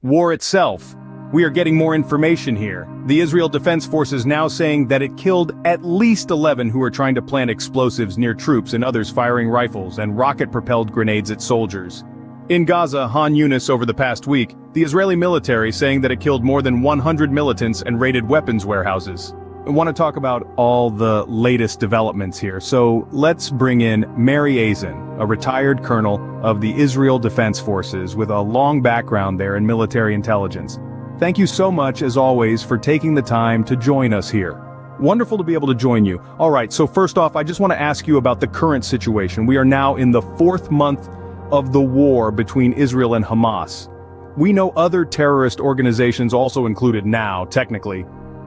War itself. We are getting more information here. The Israel Defense Forces now saying that it killed at least 11 who were trying to plant explosives near troops and others firing rifles and rocket-propelled grenades at soldiers. In Gaza, Younis over the past week, the Israeli military saying that it killed more than 100 militants and raided weapons warehouses. I want to talk about all the latest developments here, so let's bring in Mary Azen, a retired colonel of the Israel Defense Forces with a long background there in military intelligence. Thank you so much, as always, for taking the time to join us here. Wonderful to be able to join you. All right, so first off, I just want to ask you about the current situation. We are now in the 4th month of the war between Israel and Hamas. We know other terrorist organizations also included now, technically,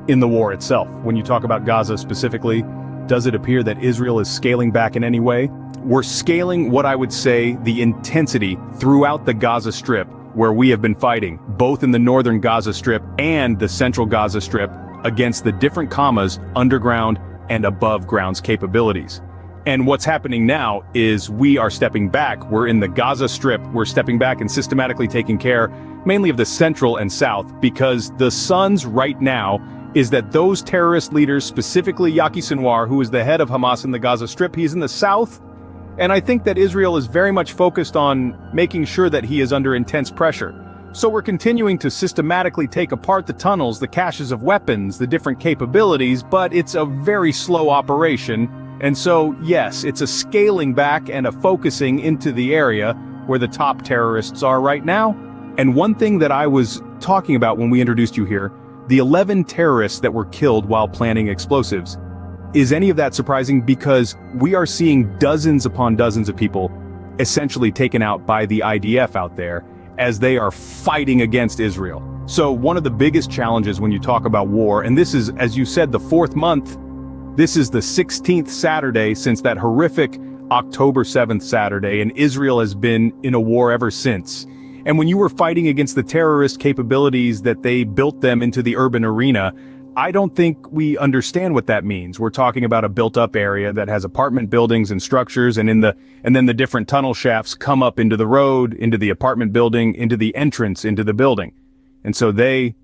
in the war itself. When you talk about Gaza specifically, does it appear that Israel is scaling back in any way? We're scaling what I would say the intensity throughout the Gaza Strip, where we have been fighting, both in the northern Gaza Strip and the central Gaza Strip, against the different commas, underground and above ground's capabilities. And what's happening now is we are stepping back. We're in the Gaza Strip. We're stepping back and systematically taking care mainly of the central and south, because the suns right now is that those terrorist leaders, specifically Yaki Sinwar, who is the head of Hamas in the Gaza Strip, he's in the south. And I think that Israel is very much focused on making sure that he is under intense pressure. So we're continuing to systematically take apart the tunnels, the caches of weapons, the different capabilities, but it's a very slow operation. And so, yes, it's a scaling back and a focusing into the area where the top terrorists are right now. And one thing that I was talking about when we introduced you here, the 11 terrorists that were killed while planting explosives. Is any of that surprising? Because we are seeing dozens upon dozens of people essentially taken out by the IDF out there as they are fighting against Israel. So one of the biggest challenges when you talk about war, and this is, as you said, the 4th month, this is the 16th Saturday since that horrific October 7th Saturday, and Israel has been in a war ever since. And when you were fighting against the terrorist capabilities that they built them into the urban arena, I don't think we understand what that means. We're talking about a built-up area that has apartment buildings and structures, and then the different tunnel shafts come up into the road, into the apartment building, into the entrance into the building. And so the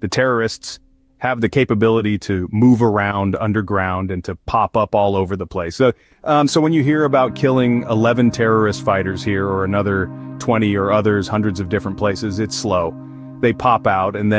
terrorists, have the capability to move around underground and to pop up all over the place. So when you hear about killing 11 terrorist fighters here or another 20 or others, hundreds of different places, it's slow. They pop out and then